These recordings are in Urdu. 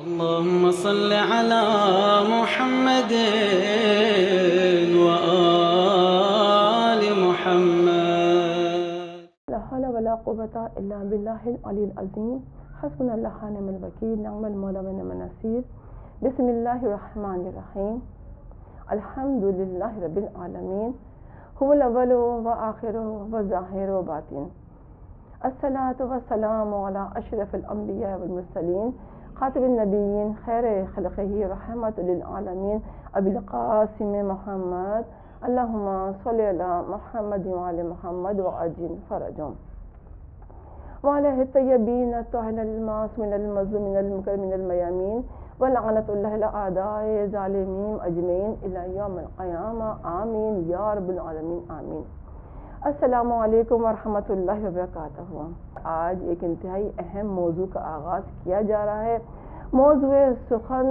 اللهم صل على محمد وآل محمد. لا حول ولا قوة إلا بالله العلي العظيم. حسبنا الله ونعم الوكيل، نعم المولى ونعم النصير. بسم الله الرحمن الرحيم. الحمد لله رب العالمين، هو الأول وآخر وظاهر وباطن. الصلاة والسلام على أشرف الأنبياء والمرسلين، خاتم النبيين، خير خلقه، رحمة للعالمين، أبي القاسم محمد. اللهم صل على محمد وعلى محمد وعجل فرجهم وعلى الطيبين الطاهرين المعصومين المظلومين المكرمين الميامين، ولعنة الله الأعداء الظالمين أجمعين إلى يوم القيامة. آمين یا رب العالمین، آمین. السلام علیکم ورحمۃ اللہ وبرکاتہ. آج ایک انتہائی اہم موضوع کا آغاز کیا جا رہا ہے. موضوع سخن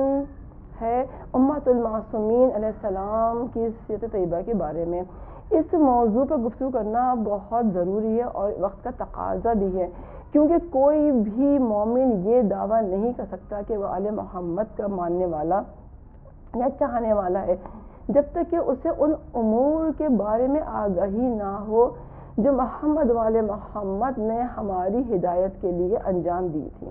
ہے امت المعصومین علیہ السلام کی سیرت طیبہ کے بارے میں. اس موضوع پر گفتگو کرنا بہت ضروری ہے اور وقت کا تقاضا بھی ہے، کیونکہ کوئی بھی مومن یہ دعویٰ نہیں کر سکتا کہ وہ آل محمد کا ماننے والا یا چاہنے والا ہے جب تک کہ اسے ان امور کے بارے میں آگاہی نہ ہو جو محمد والے محمد نے ہماری ہدایت کے لیے انجام دی تھی.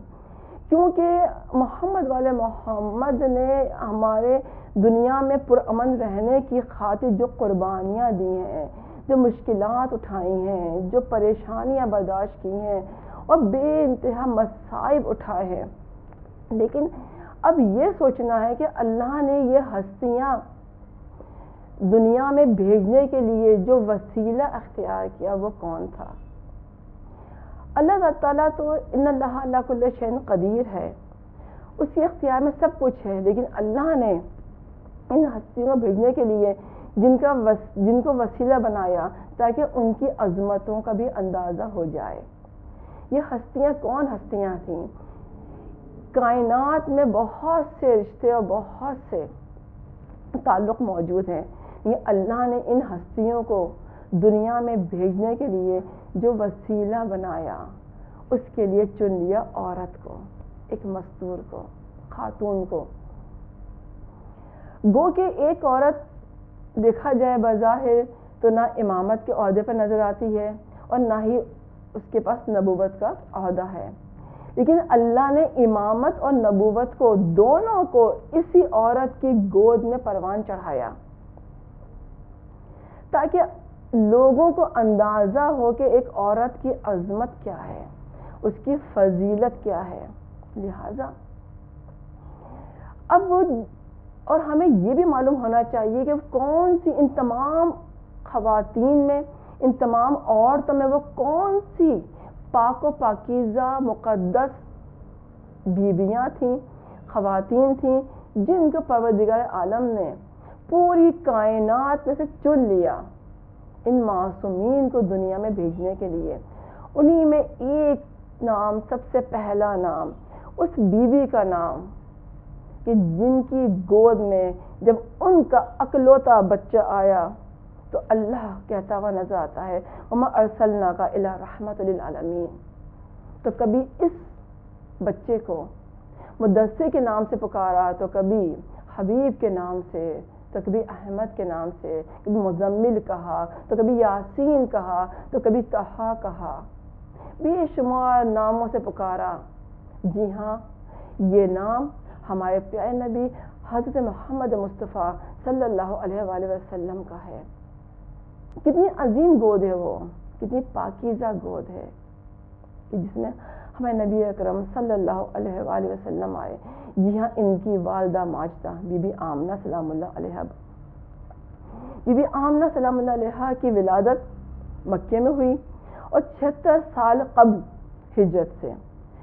کیونکہ محمد والے محمد نے ہمارے دنیا میں پرامن رہنے کی خاطر جو قربانیاں دی ہیں، جو مشکلات اٹھائی ہیں، جو پریشانیاں برداشت کی ہیں اور بے انتہا مصائب اٹھائے ہیں، لیکن اب یہ سوچنا ہے کہ اللہ نے یہ ہستیاں دنیا میں بھیجنے کے لیے جو وسیلہ اختیار کیا وہ کون تھا. اللہ تعالیٰ تو ان اللہ علی کل شیء قدیر ہے، اس کے اختیار میں سب کچھ ہے، لیکن اللہ نے ان ہستیوں کو بھیجنے کے لیے جن کو وسیلہ بنایا تاکہ ان کی عظمتوں کا بھی اندازہ ہو جائے. یہ ہستیاں کون ہستیاں تھیں؟ کائنات میں بہت سے رشتے اور بہت سے تعلق موجود ہیں. یہ اللہ نے ان ہستیوں کو دنیا میں بھیجنے کے لیے جو وسیلہ بنایا، اس کے لیے چن لیا عورت کو، ایک مستور کو، خاتون کو. گو کہ ایک عورت دیکھا جائے بظاہر تو نہ امامت کے عہدے پر نظر آتی ہے اور نہ ہی اس کے پاس نبوت کا عہدہ ہے، لیکن اللہ نے امامت اور نبوت کو دونوں کو اسی عورت کی گود میں پروان چڑھایا تاکہ لوگوں کو اندازہ ہو کہ ایک عورت کی عظمت کیا ہے، اس کی فضیلت کیا ہے. لہذا اب اور ہمیں یہ بھی معلوم ہونا چاہیے کہ کون سی ان تمام خواتین میں، ان تمام عورتوں میں وہ کون سی پاک و پاکیزہ مقدس بیویاں تھیں، خواتین تھیں جن کو پروردگار عالم نے پوری کائنات میں سے چن لیا ان معصومین کو دنیا میں بھیجنے کے لیے. انہی میں ایک نام، سب سے پہلا نام اس بیوی کا نام کہ جن کی گود میں جب ان کا اکلوتا بچہ آیا تو اللہ کہتا ہوا نظر آتا ہے وَمَا أَرْسَلْنَاكَ إِلَّا رَحْمَةً لِلْعَالَمِينَ. تو کبھی اس بچے کو مدثر کے نام سے پکارا، تو کبھی حبیب کے نام سے، تو کبھی احمد کے نام سے، کبھی مزمل کہا، تو کبھی یاسین کہا، تو کبھی طہا کہا، بے شمار ناموں سے پکارا. جی ہاں، یہ نام ہمارے پیارے نبی حضرت محمد مصطفیٰ صلی اللہ علیہ وآلہ وسلم کا ہے. کتنی عظیم گود ہے وہ، کتنی پاکیزہ گود ہے کہ جس میں ہمیں نبی اکرم صلی اللہ علیہ وآلہ وسلم آئے. جی ہاں، ان کی والدہ ماجدہ بی بی آمنہ سلام اللہ علیہ، بی بی آمنہ سلام اللہ علیہ کی ولادت مکے میں ہوئی اور 76 سال قبل ہجرت سے،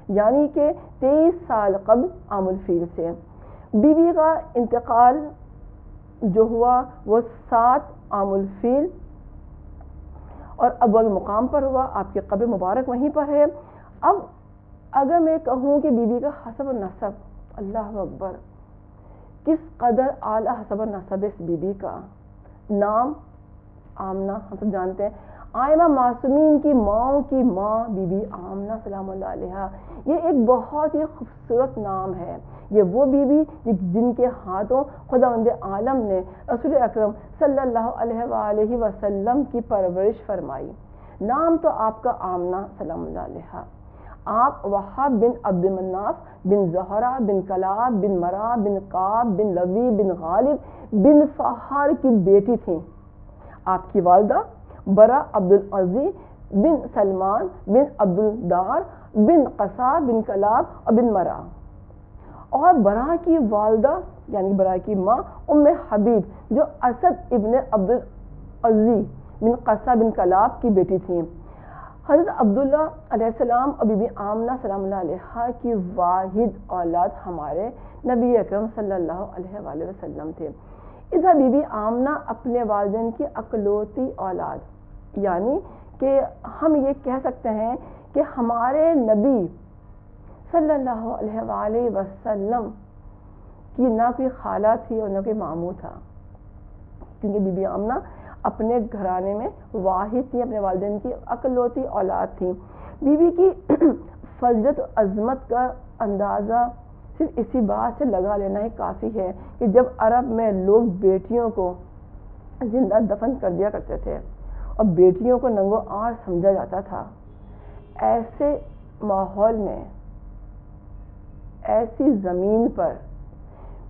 یعنی کہ 23 سال قبل عام الفیل سے. بی بی کا انتقال جو ہوا وہ 7 عام الفیل اور ابوال مقام پر ہوا. آپ کی قبر مبارک وہیں پر ہے. اب اگر میں کہوں کہ بی بی کا حسب و نسب، اللہ اکبر، کس قدر اعلیٰ حسب و نسب اس بی بی کا. نام آمنہ، ہم سب جانتے ہیں آئمہ معصومین کی ماؤں کی ماں بی بی آمنہ سلام اللہ علیہا، یہ ایک بہت ہی خوبصورت نام ہے۔ یہ وہ بی بی جن کے ہاتھوں خداوند عالم نے رسول اکرم صلی اللہ علیہ وآلہ وسلم کی پرورش فرمائی۔ نام تو آپ کا آمنہ سلام اللہ علیہا۔ آپ وہاب بن عبد مناف بن زہرہ بن کلاب بن مرا بن قاب بن لوی بن غالب بن فہار کی بیٹی تھیں۔ آپ کی والدہ برا عبدالعزیز بن سلمان بن عبدالدار بن قصا بن کلاب اور بن مرا، اور برا کی والدہ یعنی برا کی ماں ام حبیب جو اسد ابن عبدالعزیز بن قصا بن کلاب کی بیٹی تھیں۔ حضرت عبداللہ علیہ السلام اور بی بی آمنہ سلام اللہ علیہا کی واحد اولاد ہمارے نبی اکرم صلی اللہ علیہ وآلہ وسلم تھے۔ ادھر بی بی آمنہ اپنے والدین کی اکلوتی اولاد، یعنی کہ ہم یہ کہہ سکتے ہیں کہ ہمارے نبی صلی اللہ علیہ وآلہ وسلم کی نہ کوئی خالہ تھی اور نہ کوئی ماموں تھا، کیونکہ بی بی آمنہ اپنے گھرانے میں واحد تھی، اپنے والدین کی اکلوتی اولاد تھی۔ بی بی کی فضیلت و عظمت کا اندازہ صرف اسی بات سے لگا لینا ہی کافی ہے کہ جب عرب میں لوگ بیٹیوں کو زندہ دفن کر دیا کرتے تھے اور بیٹیوں کو ننگو آر سمجھا جاتا تھا، ایسے ماحول میں ایسی زمین پر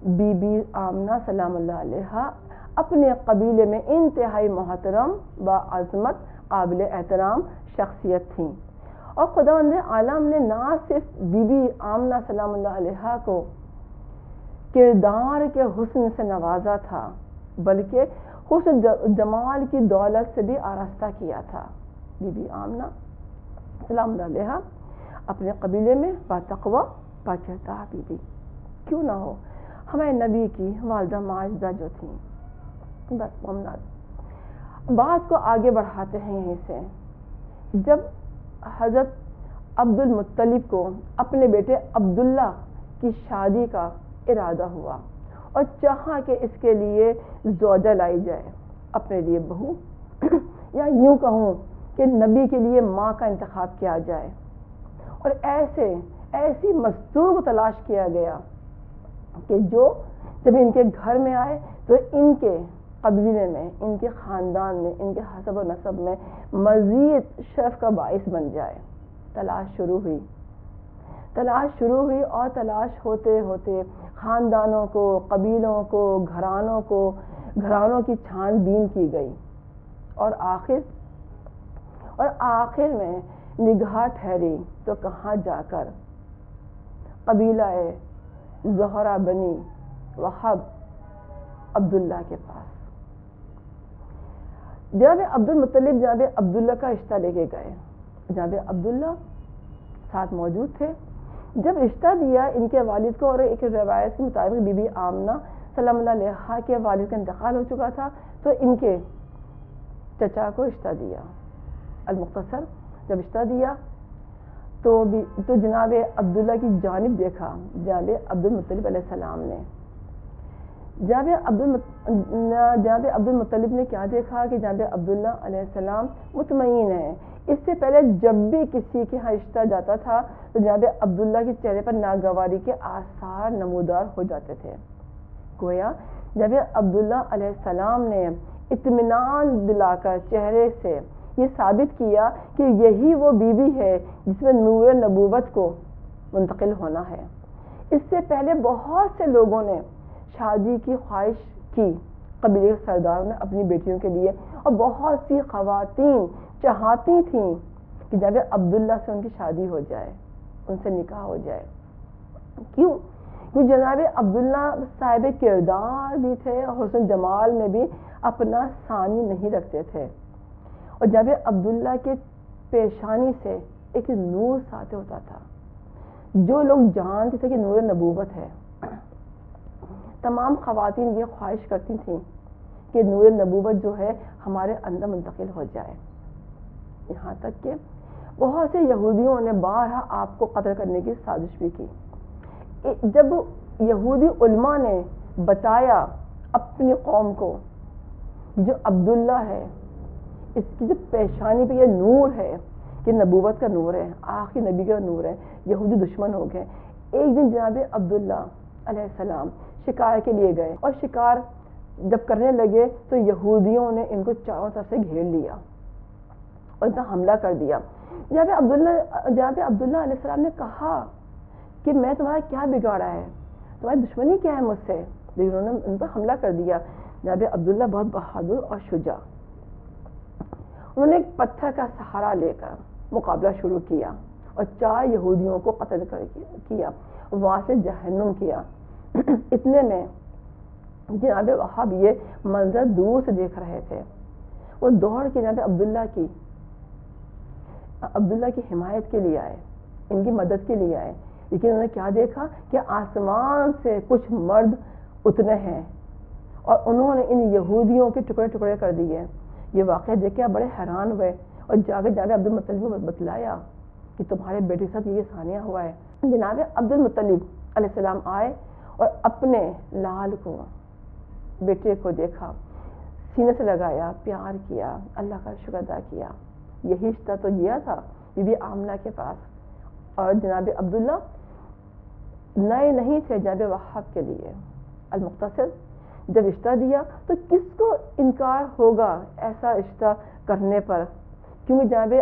بی بی آمنہ سلام اللہ علیہا اپنے قبیلے میں انتہائی محترم باعظمت قابل احترام شخصیت تھیں، اور خداوند عالم نے نہ صرف بی بی آمنہ سلام اللہ علیہا کو کردار کے حسن سے نوازا تھا بلکہ حسن جمال کی دولت سے بھی آراستہ کیا تھا۔ بی بی آمنہ سلام اللہ علیہا اپنے قبیلے میں باتقوی باکردار بی بی کیوں نہ ہو، ہمارے نبی کی والدہ ماجدہ جو تھیں۔ بس ممنات بات کو آگے بڑھاتے ہیں یہیں سے۔ جب حضرت عبد المطلب کو اپنے بیٹے عبداللہ کی شادی کا ارادہ ہوا اور چاہا کہ اس کے لیے زوجہ لائی جائے، اپنے لیے بہو یا یوں کہوں کہ نبی کے لیے ماں کا انتخاب کیا جائے، اور ایسی مستور کو تلاش کیا گیا کہ جو جب ان کے گھر میں آئے تو ان کے قبیلے میں، ان کے خاندان میں، ان کے حسب و نسب میں مزید شرف کا باعث بن جائے۔ تلاش شروع ہوئی اور تلاش ہوتے ہوتے خاندانوں کو، قبیلوں کو، گھرانوں کی چھان بین کی گئی، اور آخر میں نگاہ ٹھہری تو کہاں جا کر قبیلہ زہرہ بنی وہب عبداللہ کے پاس۔ جناب عبد المطلب جناب عبداللہ کا رشتہ لے کے گئے، جناب عبداللہ ساتھ موجود تھے۔ جب رشتہ دیا ان کے والد کو، اور ایک روایت کے مطابق بی بی آمنہ سلام اللہ علیہا کے والد کا انتقال ہو چکا تھا، تو ان کے چچا کو رشتہ دیا۔ المختصر جب رشتہ دیا تو جناب عبداللہ کی جانب دیکھا جناب عبد المطلب علیہ السلام نے۔ جناب عبد المطلب نے کیا دیکھا کہ جناب عبداللہ علیہ السلام مطمئن ہیں۔ اس سے پہلے جب بھی کسی کے ہاں رشتہ جاتا تھا تو جناب عبداللہ کے چہرے پر ناگواری کے آثار نمودار ہو جاتے تھے۔ گویا جناب عبداللہ علیہ السلام نے اطمینان دلا کر چہرے سے یہ ثابت کیا کہ یہی وہ بیوی ہے جس میں نور نبوت کو منتقل ہونا ہے۔ اس سے پہلے بہت سے لوگوں نے شادی کی خواہش کی، قبیلے کے سرداروں نے اپنی بیٹیوں کے لیے، اور بہت سی خواتین چاہتی تھیں کہ جناب عبداللہ سے ان کی شادی ہو جائے، ان سے نکاح ہو جائے۔ کیوں جناب عبداللہ صاحب کردار بھی تھے اور حسن جمال میں بھی اپنا ثانی نہیں رکھتے تھے، اور جناب عبداللہ کے پیشانی سے ایک نور ساطع ہوتا تھا۔ جو لوگ جانتے تھے کہ نور نبوت ہے، تمام خواتین یہ خواہش کرتی تھیں کہ نور نبوت جو ہے ہمارے اندر منتقل ہو جائے۔ یہاں تک کہ بہت سے یہودیوں نے بارہا آپ کو قتل کرنے کی سازش بھی کی۔ جب یہودی علماء نے بتایا اپنی قوم کو جو عبداللہ ہے اس کی جو پیشانی پہ یہ نور ہے، یہ نبوت کا نور ہے، آخری نبی کا نور ہے، یہودی دشمن ہو گئے۔ ایک دن جناب عبداللہ علیہ السلام شکار کے لیے گئے، اور شکار جب کرنے لگے تو یہودیوں نے ان کو چاروں طرف سے گھیر لیا اور ان پر حملہ کر دیا۔ جناب عبداللہ علیہ السلام نے کہا کہ میں تمہارا کیا بگاڑا ہے، تمہاری دشمنی کیا ہے مجھ سے، لیکن انہوں نے ان پر حملہ کر دیا۔ جناب عبداللہ بہت بہادر اور شجاع، انہوں نے ایک پتھر کا سہارا لے کر مقابلہ شروع کیا اور 4 یہودیوں کو قتل کیا، وہاں سے جہنم کیا۔ اتنے میں جناب وہاب یہ منظر دور سے دیکھ رہے تھے، وہ دوڑ کے جناب عبداللہ کی حمایت کے لیے آئے، ان کی مدد کے لیے آئے، لیکن انہوں نے کیا دیکھا کہ آسمان سے کچھ مرد اترے ہیں اور انہوں نے ان یہودیوں کے ٹکڑے ٹکڑے کر دیے۔ یہ واقعہ دیکھ کے بڑے حیران ہوئے اور جا کے جناب عبدالمطلب کو بتلایا کہ تمہارے بیٹے کے ساتھ یہ ثانیہ ہوا ہے۔ جناب عبدالمطلب علیہ السلام آئے اور اپنے لال کو، بیٹے کو دیکھا، سینے سے لگایا، پیار کیا، اللہ کا شکر ادا کیا۔ یہی رشتہ تو گیا تھا بی بی آمنہ کے پاس، اور جناب عبداللہ نئے نہیں تھے جناب وہاب کے لیے۔ المختصر جب رشتہ دیا تو کس کو انکار ہوگا ایسا رشتہ کرنے پر، کیونکہ جناب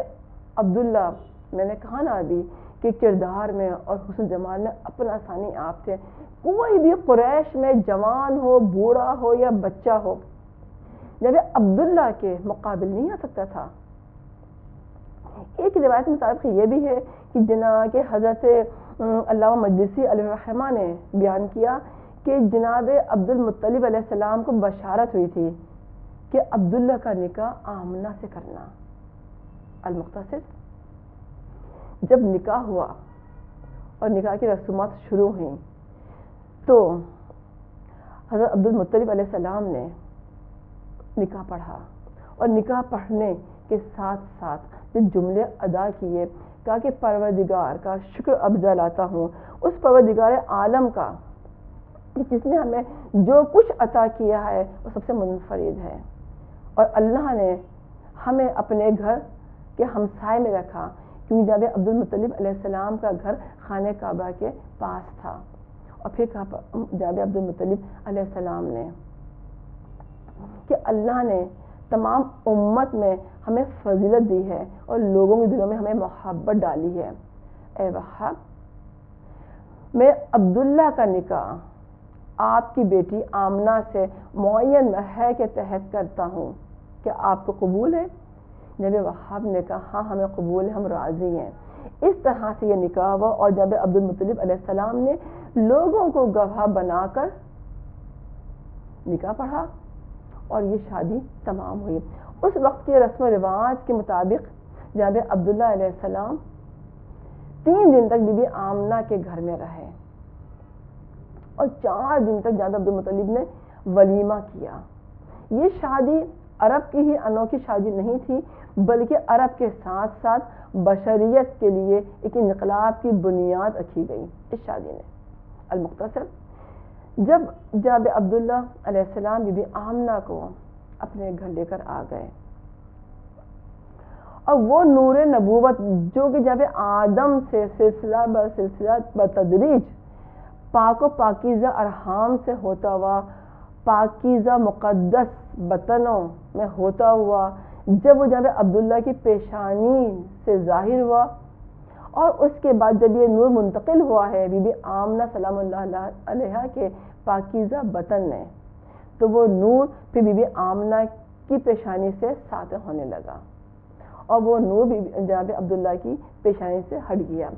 عبداللہ، میں نے کہا نا ابھی کہ کردار میں اور حسن جمال میں اپنا ثانی آپ تھے۔ کوئی بھی قریش میں جوان ہو، بوڑھا ہو یا بچہ ہو، جناب عبداللہ کے مقابل نہیں آ سکتا تھا۔ ایک روایت کے مطابق یہ بھی ہے کہ جناب حضرت علامہ مجلسی علیہ الرحمہ نے بیان کیا کہ جناب عبدالمطلب علیہ السلام کو بشارت ہوئی تھی کہ عبداللہ کا نکاح آمنہ سے کرنا۔ المختصر جب نکاح ہوا اور نکاح کی رسومات شروع ہوئیں تو حضرت عبدالمطلب علیہ السلام نے نکاح پڑھا، اور نکاح پڑھنے کے ساتھ ساتھ جو جملے ادا کیے، کہا کہ پروردگار کا شکر ابدا لاتا ہوں، اس پروردگار عالم کا کہ جس نے ہمیں جو کچھ عطا کیا ہے وہ سب سے منفرد ہے، اور اللہ نے ہمیں اپنے گھر کے ہمسائے میں رکھا، کیونکہ جناب عبدالمطلب علیہ السلام کا گھر خانہ کعبہ کے پاس تھا۔ اور پھر کہا جناب عبدالمطلب علیہ السلام نے کہ اللہ نے تمام امت میں ہمیں فضیلت دی ہے اور لوگوں کے دلوں میں ہمیں محبت ڈالی ہے۔ اے وہاب، میں عبداللہ کا نکاح آپ کی بیٹی آمنہ سے معین مہر کے تحت کرتا ہوں، کیا آپ کو قبول ہے؟ جناب وہاب نے کہا ہاں ہمیں قبول ہے، ہم راضی ہیں۔ اس طرح سے یہ نکاح ہوا، اور جناب عبدالمطلب علیہ السلام نے لوگوں کو گواہ بنا کر نکاح پڑھا اور یہ شادی تمام ہوئی۔ اس وقت کے رسم و رواج کے مطابق جناب عبداللہ علیہ السلام 3 دن تک بی بی آمنہ کے گھر میں رہے، اور 4 دن تک جناب عبدالمطلب نے ولیمہ کیا۔ یہ شادی عرب کی ہی انوکھی شادی نہیں تھی، بلکہ عرب کے ساتھ ساتھ بشریت کے لیے ایک انقلاب کی بنیاد رکھی گئی اس شادی نے۔ المختصر جب جناب عبداللہ علیہ السلام بی بی آمنہ کو اپنے گھر لے کر آ گئے، اور وہ نور نبوت جو کہ جناب آدم سے سلسلہ بر سلسلہ بتدریج پاک و پاکیزہ ارحام سے ہوتا ہوا، پاکیزہ مقدس بطنوں میں ہوتا ہوا، جب وہ جناب عبداللہ کی پیشانی سے ظاہر ہوا، اور اس کے بعد جب یہ نور منتقل ہوا ہے بی بی آمنہ سلام اللہ علیہا کے پاکیزہ بطن میں، تو وہ نور پھر بی بی آمنہ کی پیشانی سے ساطع ہونے لگا، اور وہ نور جناب عبداللہ کی پیشانی سے ہٹ گیا،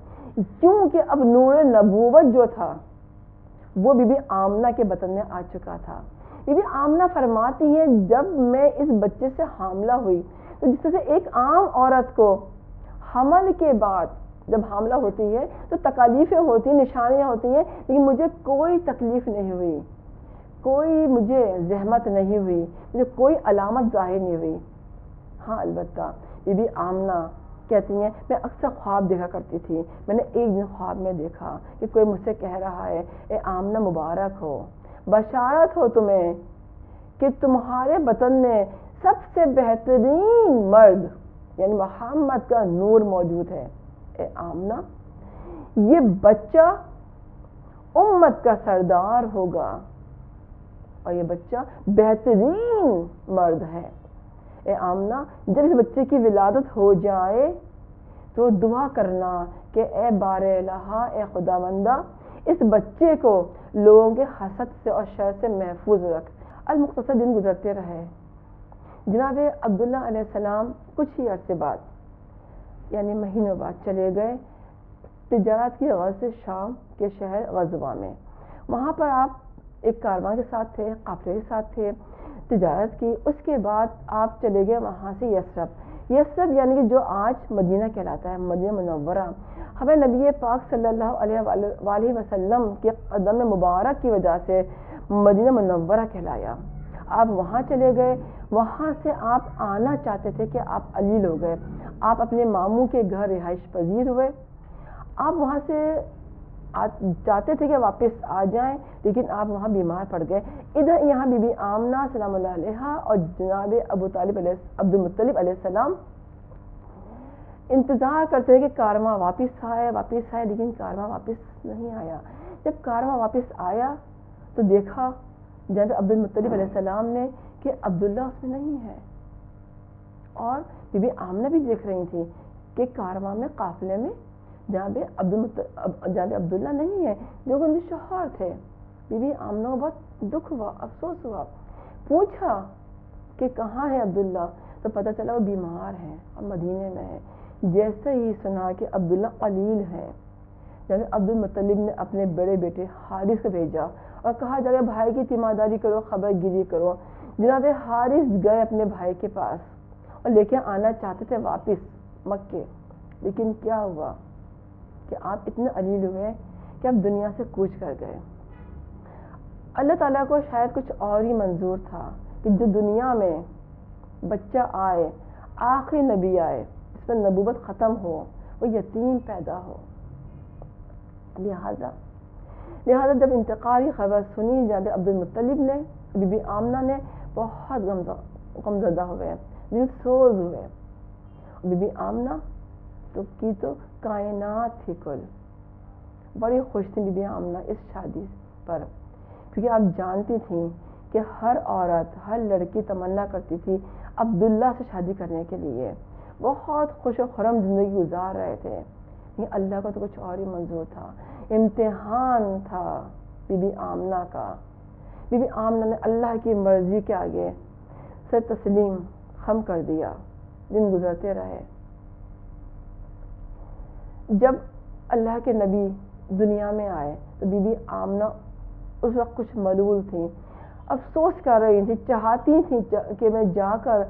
کیونکہ اب نور نبوت جو تھا وہ بی بی آمنہ کے بطن میں آ چکا تھا۔ بی بی آمنہ فرماتی ہیں جب میں اس بچے سے حاملہ ہوئی تو جس طرح سے ایک عام عورت کو حمل کے بعد جب حاملہ ہوتی ہے تو تکالیفیں ہوتی ہیں، نشانیاں ہوتی ہیں، لیکن مجھے کوئی تکلیف نہیں ہوئی، کوئی مجھے زحمت نہیں ہوئی، مجھے کوئی علامت ظاہر نہیں ہوئی۔ ہاں البتہ بی بی آمنہ کہتی ہیں میں اکثر خواب دیکھا کرتی تھی، میں نے ایک دن خواب میں دیکھا کہ کوئی مجھ سے کہہ رہا ہے اے آمنہ مبارک ہو، بشارت ہو تمہیں کہ تمہارے بطن میں سب سے بہترین مرد یعنی محمد کا نور موجود ہے. اے آمنہ یہ بچہ امت کا سردار ہوگا اور یہ بچہ بہترین مرد ہے. اے آمنہ جب اس بچے کی ولادت ہو جائے تو دعا کرنا کہ اے بار الہ اے خداوندہ اس بچے کو لوگوں کے حسد سے اور شر سے محفوظ رکھ. المختصر دن گزرتے رہے. جناب عبداللہ علیہ السلام کچھ ہی عرصے بعد یعنی مہینوں بعد چلے گئے تجارت کی غرض سے شام کے شہر غزوہ میں. وہاں پر آپ ایک کارواں کے ساتھ تھے, قافلے کے ساتھ تھے, تجارت کی. اس کے بعد آپ چلے گئے وہاں سے یثرب. یثرب یعنی کہ جو آج مدینہ کہلاتا ہے, مدینہ منورہ. ہمیں نبی پاک صلی اللہ علیہ وآلہ وسلم کے قدم مبارک کی وجہ سے مدینہ منورہ کہلایا. آپ وہاں چلے گئے. وہاں سے آپ آنا چاہتے تھے کہ آپ علیل ہو گئے. آپ اپنے ماموں کے گھر رہائش پذیر ہوئے. آپ وہاں سے چاہتے تھے کہ واپس آ جائیں لیکن آپ وہاں بیمار پڑ گئے. ادھر یہاں بی بی آمنہ سلام اللہ علیہا اور جناب عبد المطلب علیہ السلام انتظار کرتے ہیں کہ کارواں واپس آئے لیکن کارواں واپس نہیں آیا. جب کارواں واپس آیا تو دیکھا جناب عبد المطلب علیہ السلام نے کہ عبداللہ اس میں نہیں ہے اور بی بی آمنہ بھی دیکھ رہی تھی کہ کارواں میں قافلے میں جناب عبداللہ نہیں ہے جو کہ ان کے شوہر تھے. بی بی آمنہ کو بہت دکھ ہوا, افسوس ہوا. پوچھا کہ کہاں ہے عبداللہ تو پتہ چلا وہ بیمار ہیں اور مدینے میں ہے. جیسے ہی سنا کہ عبداللہ قلیل ہے جناب عبد المطلب نے اپنے بڑے بیٹے حارث کو بھیجا اور کہا جا بھائی کی تیمارداری کرو, خبر گیری کرو. جناب حارث گئے اپنے بھائی کے پاس اور لے کے آنا چاہتے تھے واپس مکے. لیکن کیا ہوا کہ آپ اتنے علیل ہوئے کہ آپ دنیا سے کوچ کر گئے. اللہ تعالیٰ کو شاید کچھ اور ہی منظور تھا کہ جو دنیا میں بچہ آئے, آخری نبی آئے جس پر نبوت ختم ہو, وہ یتیم پیدا ہو. لہذا جب انتقال کی خبر سنی جناب عبد المطلب نے, بی بی آمنہ نے بہت غمزدہ ہوئے, دل سوز ہوئے. بی بی آمنہ تو کائنات تھی کل. بڑی خوش تھی بی بی آمنہ اس شادی پر, کیونکہ آپ جانتی تھیں کہ ہر عورت, ہر لڑکی تمنا کرتی تھی عبداللہ سے شادی کرنے کے لیے. بہت خوش و خرم زندگی گزار رہے تھے. لیکن اللہ کا تو کچھ اور ہی منظور تھا. امتحان تھا بی بی آمنہ کا. بی بی آمنہ نے اللہ کی مرضی کے آگے سر تسلیم خم کر دیا. دن گزرتے رہے. جب اللہ کے نبی دنیا میں آئے تو بی بی آمنہ اس وقت کچھ ملول تھیں, افسوس کر رہی تھیں, چاہتی تھیں کہ میں جا کر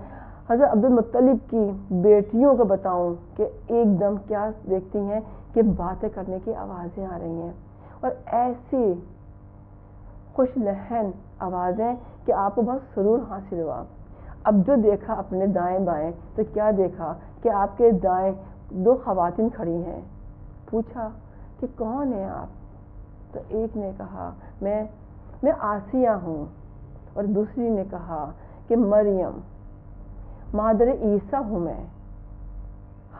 حضرت عبد المطلب کی بیٹیوں کو بتاؤں کہ ایک دم کیا دیکھتی ہیں کہ باتیں کرنے کی آوازیں آ رہی ہیں اور ایسی خوش لہن آوازیں کہ آپ کو بہت سرور حاصل ہوا. اب جو دیکھا اپنے دائیں بائیں تو کیا دیکھا کہ آپ کے دائیں 2 خواتین کھڑی ہیں. پوچھا کہ کون ہیں آپ؟ تو ایک نے کہا میں آسیہ ہوں اور دوسری نے کہا کہ مریم مادر عیسیٰ ہوں میں,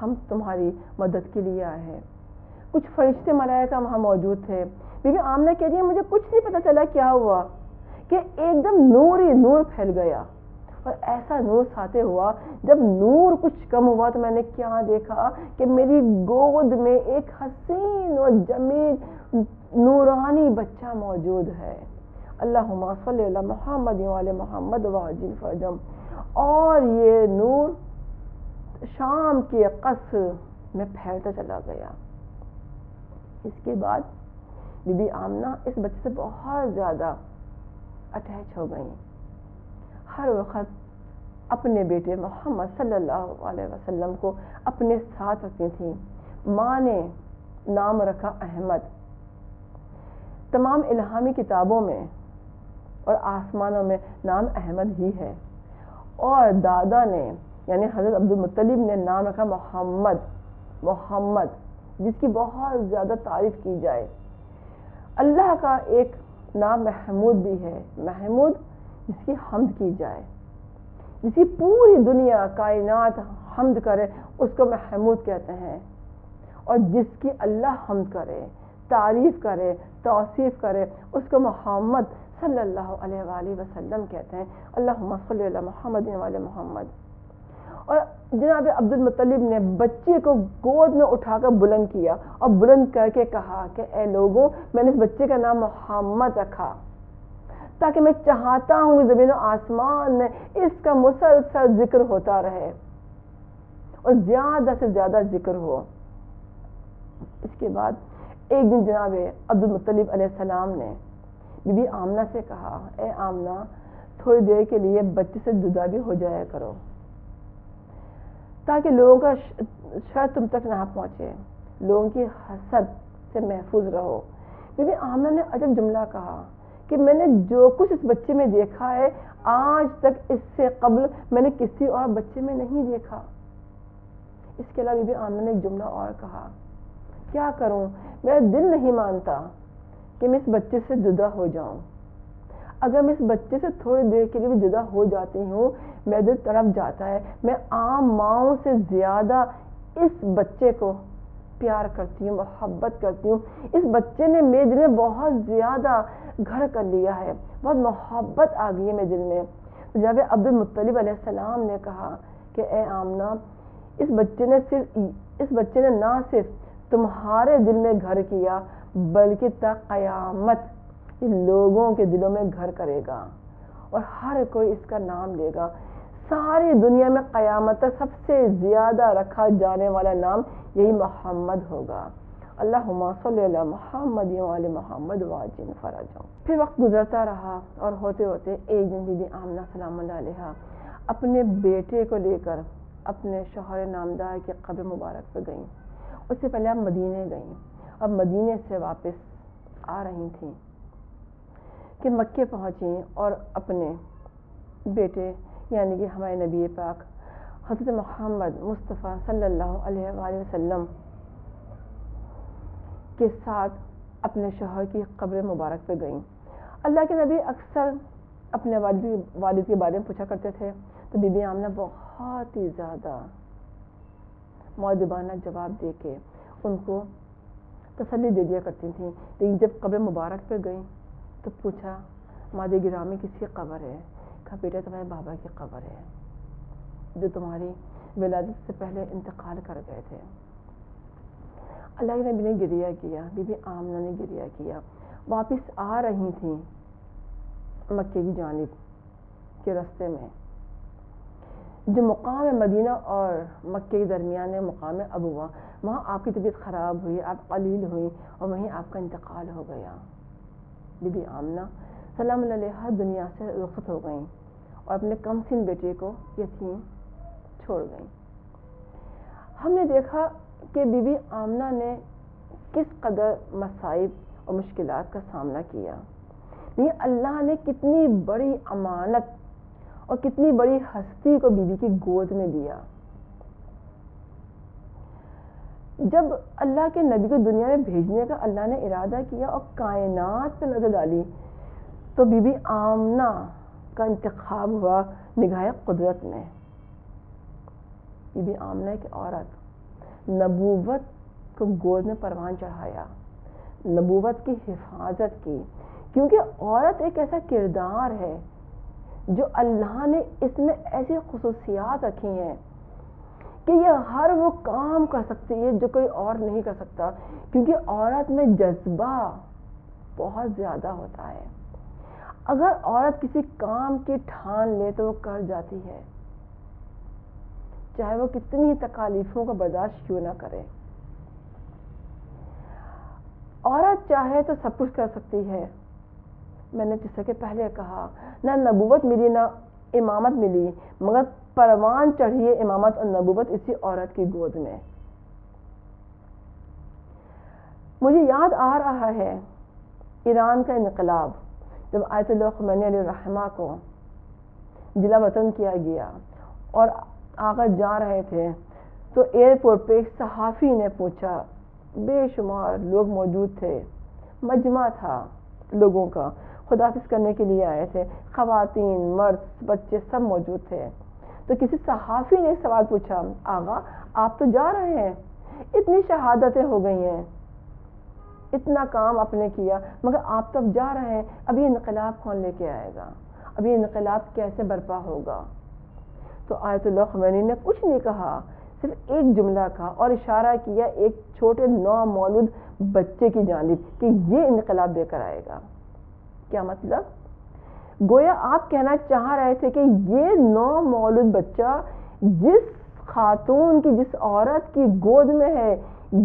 ہم تمہاری مدد کے لیے آئے ہیں. کچھ فرشتے ملائکہ وہاں موجود تھے. بی بی آمنہ کہتی ہے مجھے کچھ نہیں پتہ چلا کیا ہوا کہ ایک دم نور ہی نور پھیل گیا اور ایسا نور ساتے ہوا. جب نور کچھ کم ہوا تو میں نے کیا دیکھا کہ میری گود میں ایک حسین اور جمیل نورانی بچہ موجود ہے. اللہم صلی علی محمد وعلی محمد وعجل فرجم. اور یہ نور شام کے قصر میں پھیلتا چلا گیا. اس کے بعد بی بی آمنہ اس بچے سے بہت زیادہ اٹیچ ہو گئیں. ہر وقت اپنے بیٹے محمد صلی اللہ علیہ وسلم کو اپنے ساتھ رکھتی تھیں. ماں نے نام رکھا احمد. تمام الہامی کتابوں میں اور آسمانوں میں نام احمد ہی ہے. اور دادا نے یعنی حضرت عبد المطلب نے نام رکھا محمد جس کی بہت زیادہ تعریف کی جائے. اللہ کا ایک نام محمود بھی ہے, محمود جس کی حمد کی جائے. جس کی پوری دنیا کائنات حمد کرے اس کو محمود کہتے ہیں، اور جس کی اللہ حمد کرے، تعریف کرے، توصیف کرے، اس کو محمد صلی اللہ علیہ وآلہ وسلم کہتے ہیں۔ اللہم صلی علی محمد وعلی محمد۔ اور جناب عبد المطلب نے بچے کو گود میں اٹھا کر بلند کیا اور بلند کر کے کہا کہ اے لوگوں، میں نے اس بچے کا نام محمد رکھا تاکہ میں چاہتا ہوں زمین و آسمان میں اس کا مسلسل ذکر ہوتا رہے اور زیادہ سے زیادہ ذکر ہو۔ اس کے بعد ایک دن جناب عبد المطلب علیہ السلام نے بی بی آمنہ سے کہا، اے آمنہ، تھوڑی دیر کے لیے بچے سے جدا بھی ہو جایا کرو تاکہ لوگوں کا شر تم تک نہ پہنچے، لوگوں کی حسد سے محفوظ رہو۔ بی بی آمنہ نے عجب جملہ کہا کہ میں نے جو کچھ اس بچے میں دیکھا ہے آج تک اس سے قبل میں نے کسی اور بچے میں نہیں دیکھا۔ اس کے علاوہ بی بی آمنہ نے ایک جملہ اور کہا، کیا کروں، میرا دل نہیں مانتا کہ میں اس بچے سے جدا ہو جاؤں۔ اگر میں اس بچے سے تھوڑی دیر کے لیے بھی جدا ہو جاتی ہوں میرا دل تڑپ جاتا ہے، میں عام ماؤں سے زیادہ اس بچے کو پیار کرتی ہوں، محبت کرتی ہوں۔ اس بچے نے میرے دل میں بہت زیادہ گھر کر لیا ہے، بہت محبت آ گئی ہے میرے دل میں۔ جب عبد المطلب علیہ السلام نے کہا کہ اے آمنہ، اس بچے نے نہ صرف تمہارے دل میں گھر کیا بلکہ تا قیامت لوگوں کے دلوں میں گھر کرے گا اور ہر کوئی اس کا نام لے گا۔ ساری دنیا میں قیامت تک سب سے زیادہ رکھا جانے والا نام یہی محمد ہوگا۔ اللہم صلی علی محمد وعلی محمد وعجل فرجہم۔ پھر وقت گزرتا رہا اور ہوتے ہوتے ایک دن بی بی آمنہ سلام اللہ علیہا اپنے بیٹے کو لے کر اپنے شوہر نامدار کی قبر مبارک پہ گئیں۔ اس سے پہلے آپ مدینے گئیں، اب مدینے سے واپس آ رہی تھیں کہ مکے پہنچیں اور اپنے بیٹے یعنی کہ ہمارے نبی پاک حضرت محمد مصطفیٰ صلی اللہ علیہ وآلہ وسلم کے ساتھ اپنے شوہر کی قبر مبارک پہ گئیں۔ اللہ کے نبی اکثر اپنے والد کے بارے میں پوچھا کرتے تھے تو بی بی آمنہ بہت ہی زیادہ مؤدبانہ جواب دے کے ان کو تسلی دے دیا کرتی تھیں، لیکن جب قبر مبارک پہ گئیں تو پوچھا مادر گرامی کس کی قبر ہے؟ کہا بیٹا تمہارے بابا کی قبر ہے جو تمہاری ولادت سے پہلے انتقال کر گئے تھے۔ اللہ کے نبی نے گریہ کیا، بی بی آمنہ نے گریہ کیا، واپس آ رہی تھیں مکے کی جانب کے راستے میں جو مقام مدینہ اور مکے کے درمیان مقام ابوا، وہاں آپ کی طبیعت خراب ہوئی، آپ قلیل ہوئی اور وہیں آپ کا انتقال ہو گیا۔ بی بی آمنہ سلام اللہ علیہا دنیا سے رخصت ہو گئیں اور اپنے کم سن بیٹے کو یتیم چھوڑ گئیں۔ ہم نے دیکھا کہ بی بی آمنہ نے کس قدر مصائب اور مشکلات کا سامنا کیا، لیکن اللہ نے کتنی بڑی امانت اور کتنی بڑی ہستی کو بی بی کی گود میں دیا۔ جب اللہ کے نبی کو دنیا میں بھیجنے کا اللہ نے ارادہ کیا اور کائنات پہ نظر ڈالی تو بی بی آمنہ کا انتخاب ہوا نگاہ قدرت میں۔ بی بی آمنہ ایک عورت، نبوت کو گود میں پروان چڑھایا، نبوت کی حفاظت کی، کیونکہ عورت ایک ایسا کردار ہے جو اللہ نے اس میں ایسی خصوصیات رکھی ہیں کہ یہ ہر وہ کام کر سکتی ہے جو کوئی اور نہیں کر سکتا، کیونکہ عورت میں جذبہ بہت زیادہ ہوتا ہے۔ اگر عورت کسی کام کی ٹھان لے تو وہ کر جاتی ہے، چاہے وہ کتنی تکالیفوں کو برداشت کیوں نہ کرے۔ عورت چاہے تو سب کچھ کر سکتی ہے، میں نے جیسا کہ پہلے کہا نہ نبوت ملی نہ امامت ملی، مگر پروان چڑھی ہے امامت اور نبوت اسی عورت کی گود میں۔ مجھے یاد آ رہا ہے ایران کا انقلاب، جب آیت اللہ خمینی علیہ الرحمہ کو جلا وطن کیا گیا اور آقا جا رہے تھے تو ایئرپورٹ پہ ایک صحافی نے پوچھا، بے شمار لوگ موجود تھے، مجمع تھا لوگوں کا، خداحافظ کرنے کے لیے آئے تھے، خواتین، مرد، بچے سب موجود تھے۔ تو کسی صحافی نے سوال پوچھا، آغا آپ تو جا رہے ہیں، اتنی شہادتیں ہو گئی ہیں، اتنا کام آپ نے کیا، مگر آپ تو اب جا رہے ہیں، اب یہ انقلاب کون لے کے آئے گا، اب یہ انقلاب کیسے برپا ہوگا؟ تو آیت اللہ خمینی نے کچھ نہیں کہا، صرف ایک جملہ کہا اور اشارہ کیا ایک چھوٹے نومولود بچے کی جانب کہ یہ انقلاب لے کر آئے گا۔ کیا مطلب؟ گویا آپ کہنا چاہ رہے تھے کہ یہ نومولود بچہ جس خاتون کی، جس عورت کی گود میں ہے،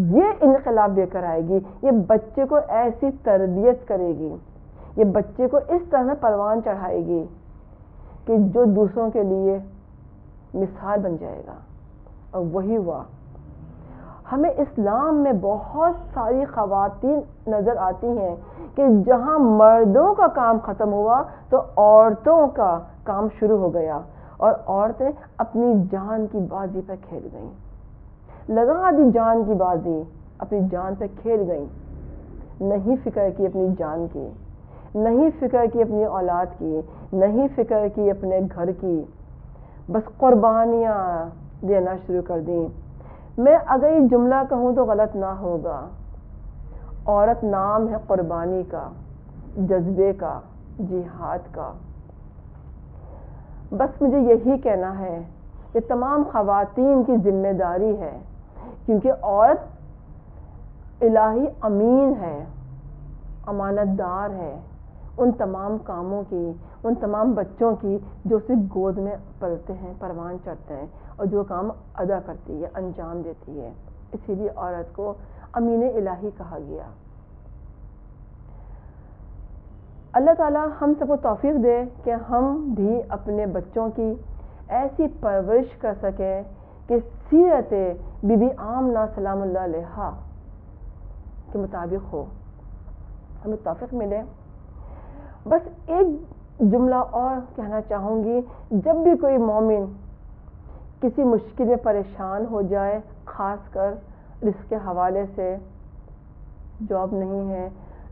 یہ انقلاب لے کر آئے گی، یہ بچے کو ایسی تربیت کرے گی، یہ بچے کو اس طرح پروان چڑھائے گی کہ جو دوسروں کے لیے مثال بن جائے گا۔ اور وہی ہوا۔ ہمیں اسلام میں بہت ساری خواتین نظر آتی ہیں کہ جہاں مردوں کا کام ختم ہوا تو عورتوں کا کام شروع ہو گیا، اور عورتیں اپنی جان کی بازی پہ کھیل گئیں، لگا دی جان کی بازی، اپنی جان پہ کھیل گئیں، نہیں فکر کی اپنی جان کی، نہیں فکر کی اپنی اولاد کی، نہیں فکر کی اپنے گھر کی، بس قربانیاں دینا شروع کر دیں۔ میں اگر یہ جملہ کہوں تو غلط نہ ہوگا، عورت نام ہے قربانی کا، جذبے کا، جہاد کا۔ بس مجھے یہی کہنا ہے کہ تمام خواتین کی ذمہ داری ہے، کیونکہ عورت الہی امین ہے، امانت دار ہے ان تمام کاموں کی، ان تمام بچوں کی جو اسے گود میں پلتے ہیں، پروان چڑھتے ہیں، اور جو کام ادا کرتی ہے، انجام دیتی ہے۔ اسی لیے عورت کو امین الہی کہا گیا۔ اللہ تعالیٰ ہم سب کو توفیق دے کہ ہم بھی اپنے بچوں کی ایسی پرورش کر سکیں کہ سیرت بی بی آمنہ سلام اللہ علیہا کے مطابق ہو، ہمیں توفیق ملے۔ بس ایک جملہ اور کہنا چاہوں گی، جب بھی کوئی مومن کسی مشکل میں پریشان ہو جائے، خاص کر رزق کے حوالے سے، جاب نہیں ہے،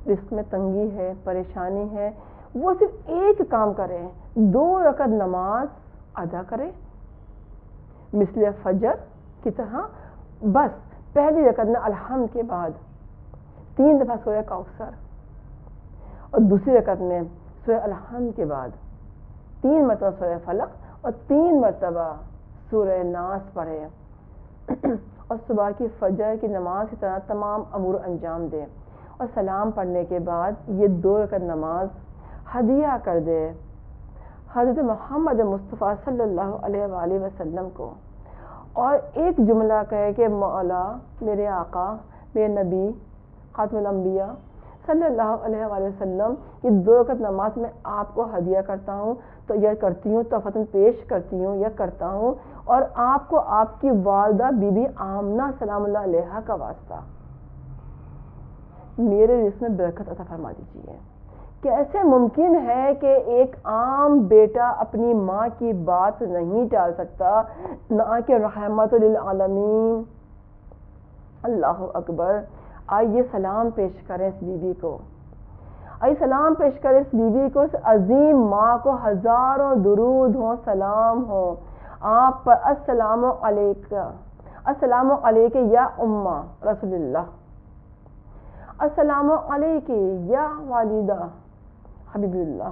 رزق میں تنگی ہے، پریشانی ہے، وہ صرف ایک کام کرے، 2 رکعت نماز ادا کرے مثل فجر کی طرح، بس پہلی رکعت میں الحمد کے بعد 3 دفعہ سورہ کوثر، اور دوسری رکعت میں سورہ الحمد کے بعد 3 مرتبہ سورہ فلق اور 3 مرتبہ سورہ ناس پڑھے، اور صبح کی فجر کی نماز کی طرح تمام امور انجام دے، اور سلام پڑھنے کے بعد یہ 2 رکعت نماز ہدیہ کر دے حضرت محمد مصطفیٰ صلی اللہ علیہ وآلہ وسلم کو، اور ایک جملہ کہے کہ مولا، میرے آقا، میرے نبی خاتم الانبیاء صلی اللہ علیہ وآلہ وسلم، یہ 2 رکعت نماز میں آپ کو ہدیہ کرتا ہوں، تو یہ کرتی ہوں، تحفتاً پیش کرتی ہوں، یا کرتا ہوں، اور آپ کو آپ کی والدہ بی بی آمنہ سلام اللہ علیہا کا واسطہ میرے رزق میں برکت عطا فرما دیجیے۔ کیسے ممکن ہے کہ ایک عام بیٹا اپنی ماں کی بات نہیں ٹال سکتا، نہ کہ رحمت للعالمین؟ اللہ اکبر۔ آئیے سلام پیش کریں اس بی بی کو، آئیے سلام پیش کریں اس بی بی کو، اس عظیم ماں کو ہزاروں درود ہوں، سلام ہوں آپ پر۔ السلام علیکہ، السلام علیکہ یا امہ رسول اللہ، السلام علیکہ یا والدہ حبیب اللہ،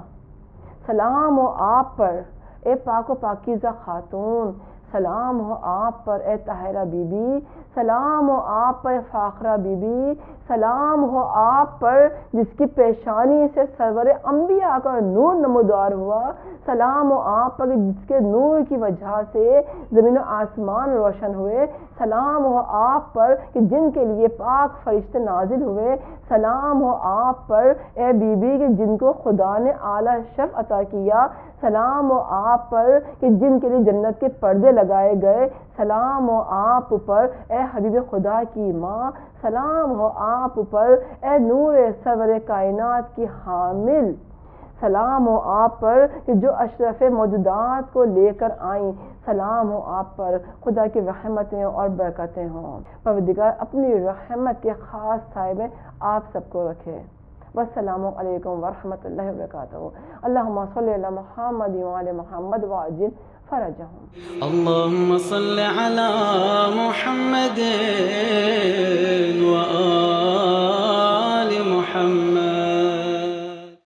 سلام ہو آپ پر اے پاک و پاکیزہ خاتون، سلام ہو آپ پر اے طاہرہ بی بی، سلام ہو آپ پر فاخرہ بی بی، سلام ہو آپ پر جس کی پیشانی سے سرور انبیاء کا نور نمودار ہوا، سلام ہو آپ پر جس کے نور کی وجہ سے زمین و آسمان روشن ہوئے، سلام ہو آپ پر کہ جن کے لیے پاک فرشتے نازل ہوئے، سلام ہو آپ پر اے بی بی کہ جن کو خدا نے اعلیٰ شرف عطا کیا، سلام ہو آپ پر کہ جن کے لیے جنت کے پردے لگائے گئے، سلام ہو آپ پر اے حبیب خدا کی ماں، سلام ہو آپ پر اے نور سرور کائنات کی حامل، سلام ہو آپ پر کہ جو اشرف موجودات کو لے کر آئیں، سلام ہو آپ پر، خدا کی رحمتیں اور برکتیں ہوں۔ پروردگار اپنی رحمت کے خاص سائے میں آپ سب کو رکھے۔ والسلام علیکم ورحمۃ اللہ وبرکاتہ. اللہم صلی علی محمد وعلی محمد وعجل فرجهم. اللهم صل على محمد وآل